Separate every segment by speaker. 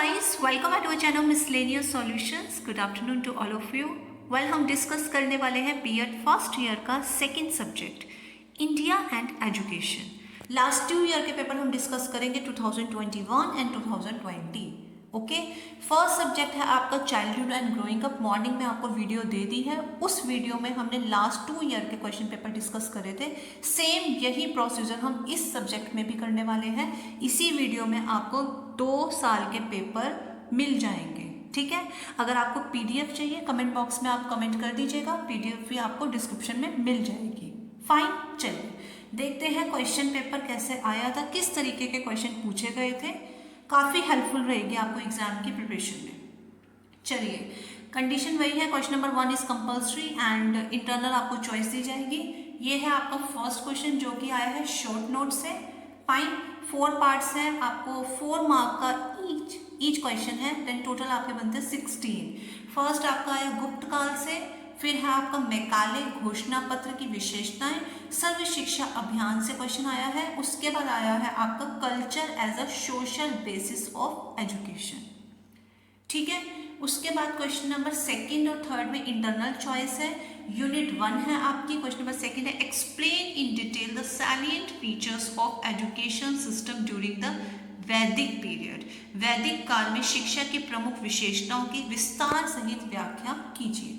Speaker 1: guys, welcome back to our channel Miscellaneous Solutions. Good afternoon to all of you. Well, हम discuss करने वाले हैं BEd first year का second subject India and education. Last 2 year के paper हम discuss करेंगे 2021 and 2020। Okay, first subject है आपका childhood and growing up. Morning में आपको वीडियो दे दी है, उस वीडियो में हमने लास्ट 2 ईयर के क्वेश्चन पेपर डिस्कस करे थे। सेम यही प्रोसीजर हम इस सब्जेक्ट में भी करने वाले हैं। इसी वीडियो में आपको 2 साल के पेपर मिल जाएंगे, ठीक है। अगर आपको पीडीएफ चाहिए कमेंट बॉक्स में आप कमेंट कर दीजिएगा, पीडीएफ भी आपको डिस्क्रिप्शन में मिल जाएगी। फाइन, चलिए देखते हैं क्वेश्चन पेपर कैसे आया था, किस तरीके के क्वेश्चन पूछे गए थे। काफ़ी हेल्पफुल रहेगी आपको एग्जाम की प्रिपरेशन में। चलिए, कंडीशन वही है, question number 1 is compulsory and internal आपको चॉइस दी जाएगी। ये है आपका फर्स्ट क्वेश्चन जो कि आया है शॉर्ट नोट से। फाइन, 4 पार्ट्स हैं, आपको 4 मार्क का ईच क्वेश्चन है, देन टोटल आपके बनते हैं 16। फर्स्ट आपका आया गुप्त काल से, फिर है आपका मैकाले घोषणा पत्र की विशेषताएं, सर्व शिक्षा अभियान से क्वेश्चन आया है। उसके बाद आया है आपका culture as a social basis of education, ठीक है। उसके बाद क्वेश्चन नंबर 2 और 3 में इंटरनल चॉइस है। यूनिट 1 है आपकी, क्वेश्चन नंबर 2 है explain in detail the salient features of education system during the Vedic period. वैदिक काल में शिक्षा की प्रमुख विशेषताओं की विस्तार सहित व्याख्या कीजिए।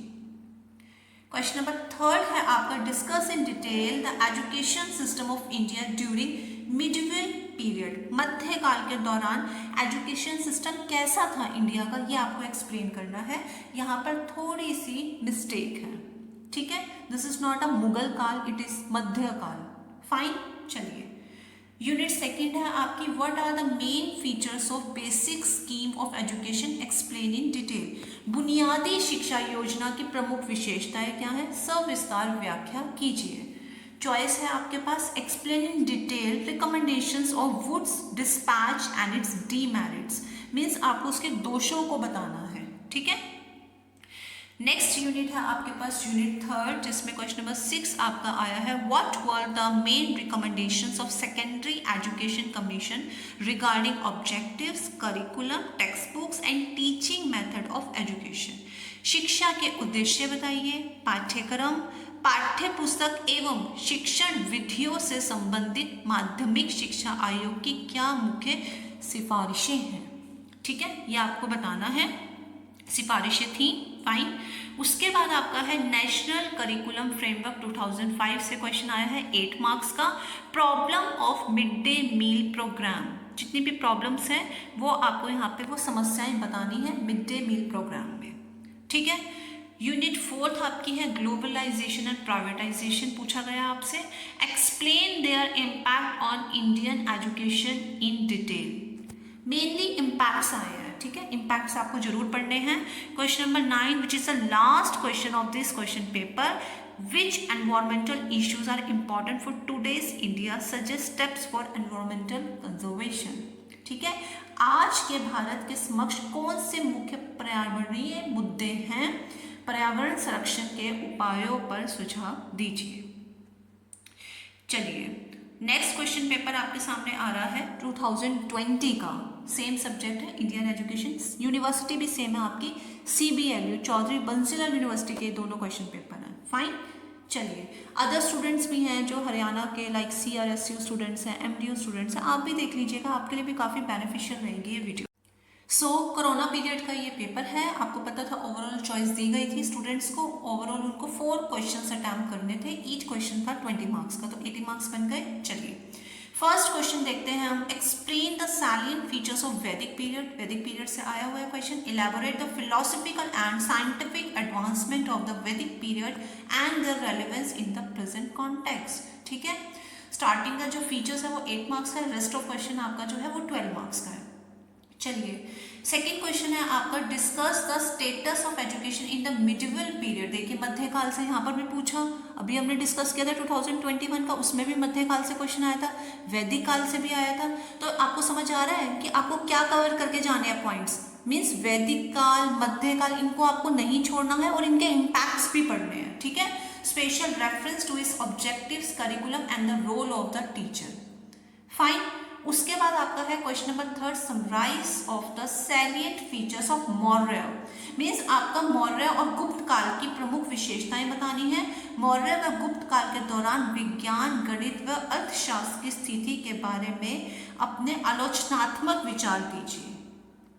Speaker 1: क्वेश्चन नंबर 3 है आपका discuss in detail the education system of India during medieval period. मध्यकाल के दौरान एजुकेशन सिस्टम कैसा था इंडिया का, ये आपको एक्सप्लेन करना है। यहाँ पर थोड़ी सी मिस्टेक है, ठीक है। This is not a Mughal काल, इट इज मध्यकाल। फाइन, चलिए यूनिट 2 है आपकी what are the main features of basic scheme of education explain in detail. बुनियादी शिक्षा योजना की प्रमुख विशेषताएं क्या है, सविस्तार व्याख्या कीजिए। चॉइस है आपके पास explain in detail recommendations of Wood's dispatch and its demerits, means आपको उसके दोषों को बताना है, ठीक है। नेक्स्ट यूनिट है आपके पास यूनिट 3 जिसमें क्वेश्चन नंबर 6 आपका आया है what were the main recommendations of secondary education commission regarding objectives, curriculum, text books and teaching method of education. शिक्षा के उद्देश्य बताइए, पाठ्यक्रम, पाठ्य पुस्तक एवं शिक्षण विधियों से संबंधित माध्यमिक शिक्षा आयोग की क्या मुख्य सिफारिशें हैं, ठीक है, ये आपको बताना है। सिफारिशें थी, फाइन। उसके बाद आपका है नेशनल करिकुलम फ्रेमवर्क 2005 से क्वेश्चन आया है 8 मार्क्स का। Problem of mid day meal programme, जितनी भी प्रॉब्लम्स हैं वो आपको यहाँ पे वो समस्याएं बतानी है मिड डे मील प्रोग्राम में, ठीक है। यूनिट 4 आपकी है ग्लोबलाइजेशन एंड प्राइवेटाइजेशन पूछा गया आपसे। Explain their impact on Indian education in detail. Mainly impacts आए हैं, ठीक है, इम्पैक्ट्स आपको जरूर पढ़ने हैं। Question number 9 which is the last question of this question paper, which environmental issues are important for today's India, suggest steps for environmental conservation, ठीक है। आज के भारत के समक्ष कौन से मुख्य पर्यावरणीय मुद्दे हैं, पर्यावरण संरक्षण के उपायों पर सुझाव दीजिए। चलिए नेक्स्ट क्वेश्चन पेपर आपके सामने आ रहा है 2020 का, सेम सब्जेक्ट है इंडियन एजुकेशन। यूनिवर्सिटी भी सेम है आपकी, CBLU चौधरी बंसीलाल यूनिवर्सिटी के दोनों क्वेश्चन पेपर हैं। फाइन, चलिए अदर स्टूडेंट्स भी हैं जो हरियाणा के लाइक CRSU स्टूडेंट्स हैं, MDU स्टूडेंट्स हैं, आप भी देख लीजिएगा, आपके लिए भी काफ़ी बेनिफिशियल रहेगी ये वीडियो। सो कोरोना पीरियड का ये पेपर है, आपको पता था ओवरऑल चॉइस दी गई थी स्टूडेंट्स को। ओवरऑल उनको 4 क्वेश्चंस अटैम्प्ट करने थे, ईच क्वेश्चन था 20 मार्क्स का, तो 80 मार्क्स बन गए। चलिए फर्स्ट क्वेश्चन देखते हैं हम। Explain the salient features of Vedic period. Vedic period से आया हुआ है question. Elaborate the philosophical and scientific advancement of the Vedic period and the relevance in the present context, ठीक है। स्टार्टिंग का जो फीचर्स है वो 8 मार्क्स का है, रेस्ट ऑफ क्वेश्चन आपका जो है वो 12 मार्क्स का है। चलिए सेकेंड क्वेश्चन है आपका discuss the status of education in the medieval period. देखिए मध्यकाल से यहाँ पर भी पूछा, अभी हमने डिस्कस किया था 2021 का, उसमें भी मध्यकाल से क्वेश्चन आया था, वैदिक काल से भी आया था। तो आपको समझ आ रहा है कि आपको क्या कवर करके जाने हैं पॉइंट्स, मीन्स वैदिक काल, मध्यकाल, इनको आपको नहीं छोड़ना है और इनके इम्पैक्ट्स भी पढ़ने हैं, ठीक है। Special reference to its objectives, curriculum and the role of the teacher. Fine, उसके बाद आपका है question number 3, summarise of the salient features of Maurya. Means आपका मौर्य और गुप्त काल की प्रमुख विशेषताएं बतानी है। मौर्य व गुप्त काल के दौरान विज्ञान, गणित व अर्थशास्त्र की स्थिति के बारे में अपने आलोचनात्मक विचार दीजिए,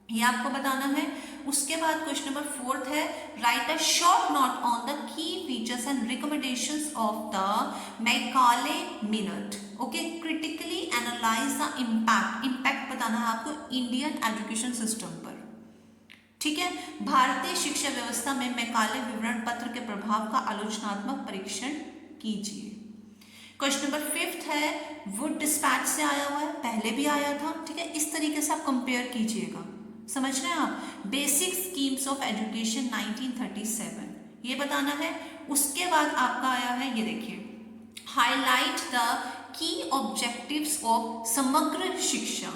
Speaker 1: ये आपको बताना है। उसके बाद क्वेश्चन नंबर 4 है, right a short note on the key features and recommendations of the Macaulay minute. Okay, critically analyse the impact बताना है आपको इंडियन एजुकेशन सिस्टम पर। ठीक है, भारतीय शिक्षा व्यवस्था में मैकाले विवरण पत्र के प्रभाव का आलोचनात्मक परीक्षण कीजिए। क्वेश्चन नंबर 5 है, वुड डिस्पैच से आया हुआ है, पहले भी आया था। ठीक है, इस तरीके से आप कंपेयर कीजिएगा, समझ रहे हैं आप। बेसिक स्कीम्स ऑफ एजुकेशन 1937, ये बताना है। उसके बाद आपका आया है, ये देखिए, highlight the key objectives of समग्र शिक्षा।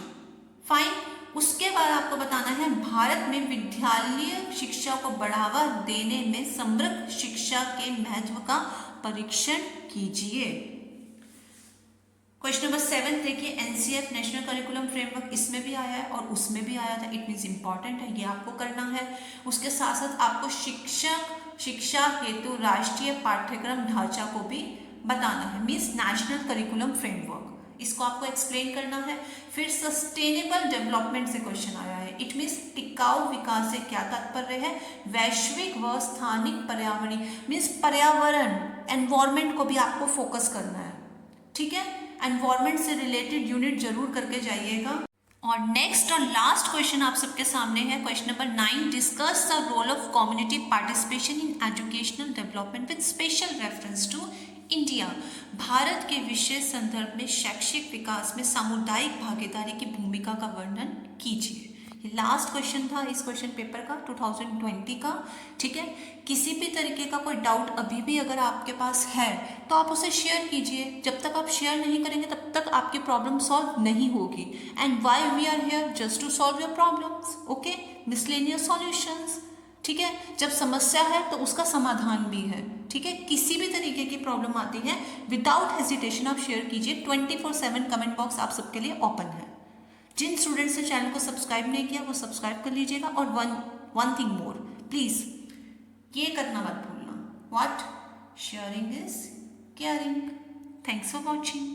Speaker 1: फाइन। उसके बाद आपको बताना है, भारत में विद्यालय शिक्षा को बढ़ावा देने में समग्र शिक्षा के महत्व का परीक्षण कीजिए। क्वेश्चन नंबर 7 देखिए, एनसीएफ नेशनल करिकुलम फ्रेमवर्क, इसमें भी आया है और उसमें भी आया था। इट मीन्स इंपॉर्टेंट है, ये आपको करना है। उसके साथ साथ आपको शिक्षा हेतु राष्ट्रीय पाठ्यक्रम ढांचा को भी बताना है, मीन्स नेशनल करिकुलम फ्रेमवर्क, इसको आपको एक्सप्लेन करना है। फिर सस्टेनेबल डेवलपमेंट से क्वेश्चन आया है। इट मीन्स टिकाऊ विकास से क्या तात्पर्य है, वैश्विक व स्थानिक पर्यावरणीय, मीन्स पर्यावरण, एनवायरमेंट को भी आपको फोकस करना है। ठीक है, एनवायरमेंट से रिलेटेड यूनिट जरूर करके जाइएगा। और नेक्स्ट और लास्ट क्वेश्चन आप सबके सामने है, question number 9, discuss the role of community participation in educational development with special reference to India. Bharat के विशेष संदर्भ में शैक्षिक विकास में सामुदायिक भागीदारी की भूमिका का वर्णन कीजिए। ये लास्ट क्वेश्चन था इस क्वेश्चन पेपर का 2020 का। ठीक है, किसी भी तरीके का कोई डाउट अभी भी अगर आपके पास है तो आप उसे शेयर कीजिए। जब तक आप शेयर नहीं करेंगे तब तक आपकी प्रॉब्लम सॉल्व नहीं होगी। And why we are here, just to solve your problems. Okay, miscellaneous solutions. ठीक है, जब समस्या है तो उसका समाधान भी है। ठीक है, किसी भी तरीके की प्रॉब्लम आती है, विदाउट हेजिटेशन आप शेयर कीजिए। 24/7 कमेंट बॉक्स आप सबके लिए ओपन है। जिन स्टूडेंट्स ने चैनल को सब्सक्राइब नहीं किया वो सब्सक्राइब कर लीजिएगा। और वन थिंग मोर, प्लीज ये करना मत भूलना, what, sharing is caring. Thanks for watching.